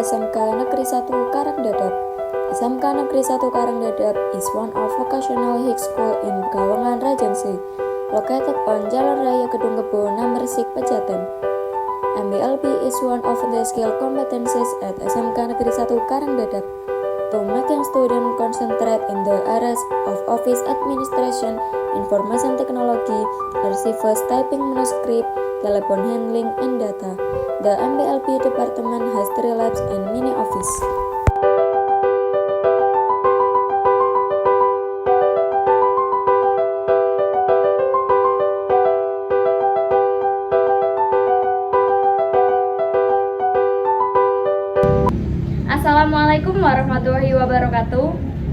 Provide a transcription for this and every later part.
SMK Negeri 1 Karangdadap. SMK Negeri 1 Karangdadap is one of vocational high school in Pekalongan Regency, located on Jalan Raya Gedung Kebo, Namersik, Pejaten. MBLB is one of the skill competencies at SMK Negeri 1 Karangdadap to making students concentrate in the areas of office administration, information technology, archives, typing manuscript, telephone handling, and data. The MBLB department has 3 labs and mini office. Assalamualaikum warahmatullahi wabarakatuh.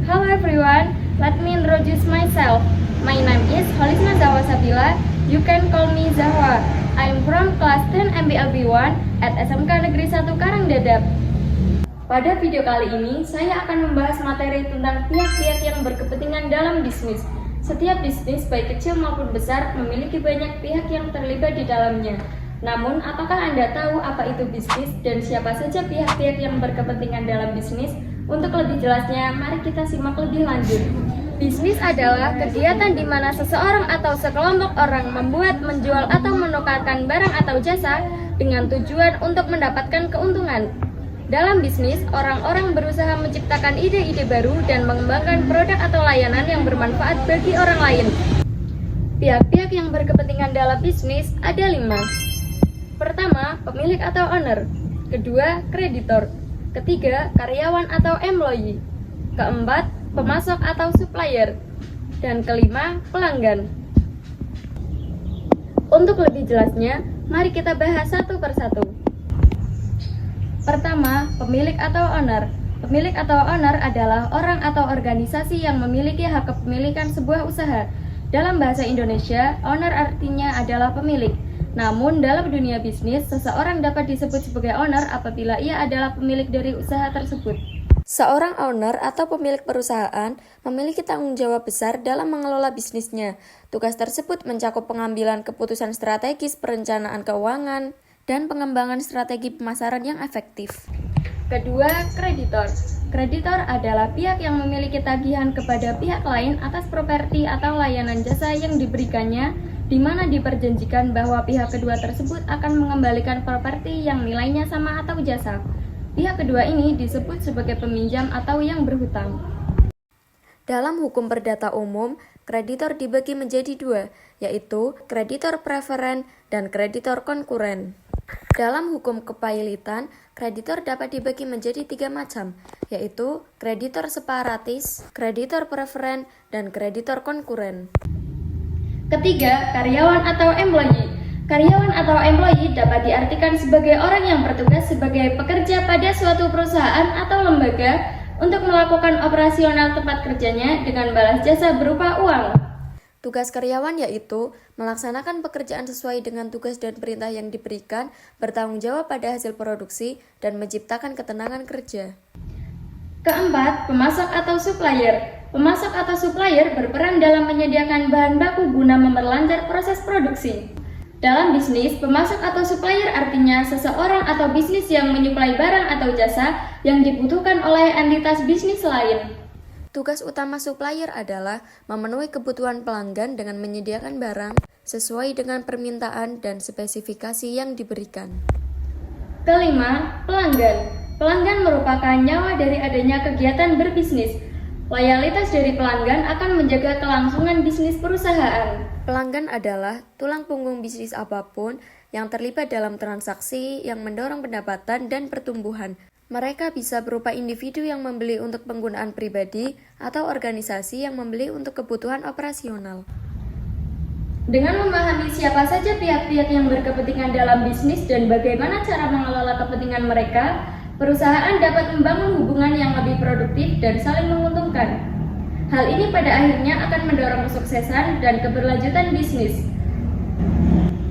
Hello everyone, let me introduce myself. My name is Holisna Zahwa Sabila. You can call me Zahwa. I'm from class 10 MBLB 1 at SMK Negeri 1 Karangdadap. Pada video kali ini, saya akan membahas materi tentang pihak-pihak yang berkepentingan dalam bisnis. Setiap bisnis, baik kecil maupun besar, memiliki banyak pihak yang terlibat di dalamnya. Namun, apakah Anda tahu apa itu bisnis dan siapa saja pihak-pihak yang berkepentingan dalam bisnis? Untuk lebih jelasnya, mari kita simak lebih lanjut. Bisnis adalah kegiatan di mana seseorang atau sekelompok orang membuat, menjual, atau menukarkan barang atau jasa dengan tujuan untuk mendapatkan keuntungan. Dalam bisnis, orang-orang berusaha menciptakan ide-ide baru dan mengembangkan produk atau layanan yang bermanfaat bagi orang lain. Pihak-pihak yang berkepentingan dalam bisnis ada 5. Pertama, pemilik atau owner. Kedua, kreditor. Ketiga, karyawan atau employee. Keempat, pemasok atau supplier. Dan kelima, pelanggan. Untuk lebih jelasnya, mari kita bahas satu persatu. Pertama, pemilik atau owner. Pemilik atau owner adalah orang atau organisasi yang memiliki hak kepemilikan sebuah usaha. Dalam bahasa Indonesia, owner artinya adalah pemilik. Namun, dalam dunia bisnis, seseorang dapat disebut sebagai owner apabila ia adalah pemilik dari usaha tersebut. Seorang owner atau pemilik perusahaan memiliki tanggung jawab besar dalam mengelola bisnisnya. Tugas tersebut mencakup pengambilan keputusan strategis, perencanaan keuangan, dan pengembangan strategi pemasaran yang efektif. Kedua, kreditor. Kreditor adalah pihak yang memiliki tagihan kepada pihak lain atas properti atau layanan jasa yang diberikannya, di mana diperjanjikan bahwa pihak kedua tersebut akan mengembalikan properti yang nilainya sama atau jasa. Pihak kedua ini disebut sebagai peminjam atau yang berhutang. Dalam hukum perdata umum, kreditor dibagi menjadi 2, yaitu kreditor preferen dan kreditor konkuren. Dalam hukum kepailitan, kreditor dapat dibagi menjadi 3 macam, yaitu kreditor separatis, kreditor preferen, dan kreditor konkuren. Ketiga, karyawan atau employee. Karyawan atau employee dapat diartikan sebagai orang yang bertugas sebagai pekerja pada suatu perusahaan atau lembaga untuk melakukan operasional tempat kerjanya dengan balas jasa berupa uang. Tugas karyawan yaitu melaksanakan pekerjaan sesuai dengan tugas dan perintah yang diberikan, bertanggung jawab pada hasil produksi, dan menciptakan ketenangan kerja. Keempat, pemasok atau supplier. Pemasok atau supplier berperan dalam menyediakan bahan baku guna memperlancar proses produksi. Dalam bisnis, pemasok atau supplier artinya seseorang atau bisnis yang menyuplai barang atau jasa yang dibutuhkan oleh entitas bisnis lain. Tugas utama supplier adalah memenuhi kebutuhan pelanggan dengan menyediakan barang sesuai dengan permintaan dan spesifikasi yang diberikan. Kelima, pelanggan. Pelanggan merupakan nyawa dari adanya kegiatan berbisnis. Loyalitas dari pelanggan akan menjaga kelangsungan bisnis perusahaan. Pelanggan adalah tulang punggung bisnis apapun yang terlibat dalam transaksi yang mendorong pendapatan dan pertumbuhan. Mereka bisa berupa individu yang membeli untuk penggunaan pribadi atau organisasi yang membeli untuk kebutuhan operasional. Dengan memahami siapa saja pihak-pihak yang berkepentingan dalam bisnis dan bagaimana cara mengelola kepentingan mereka, perusahaan dapat membangun hubungan yang lebih produktif dan saling menguntungkan. Hal ini pada akhirnya akan mendorong kesuksesan dan keberlanjutan bisnis.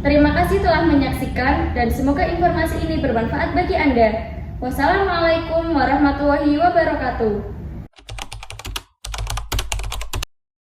Terima kasih telah menyaksikan dan semoga informasi ini bermanfaat bagi Anda. Wassalamualaikum warahmatullahi wabarakatuh.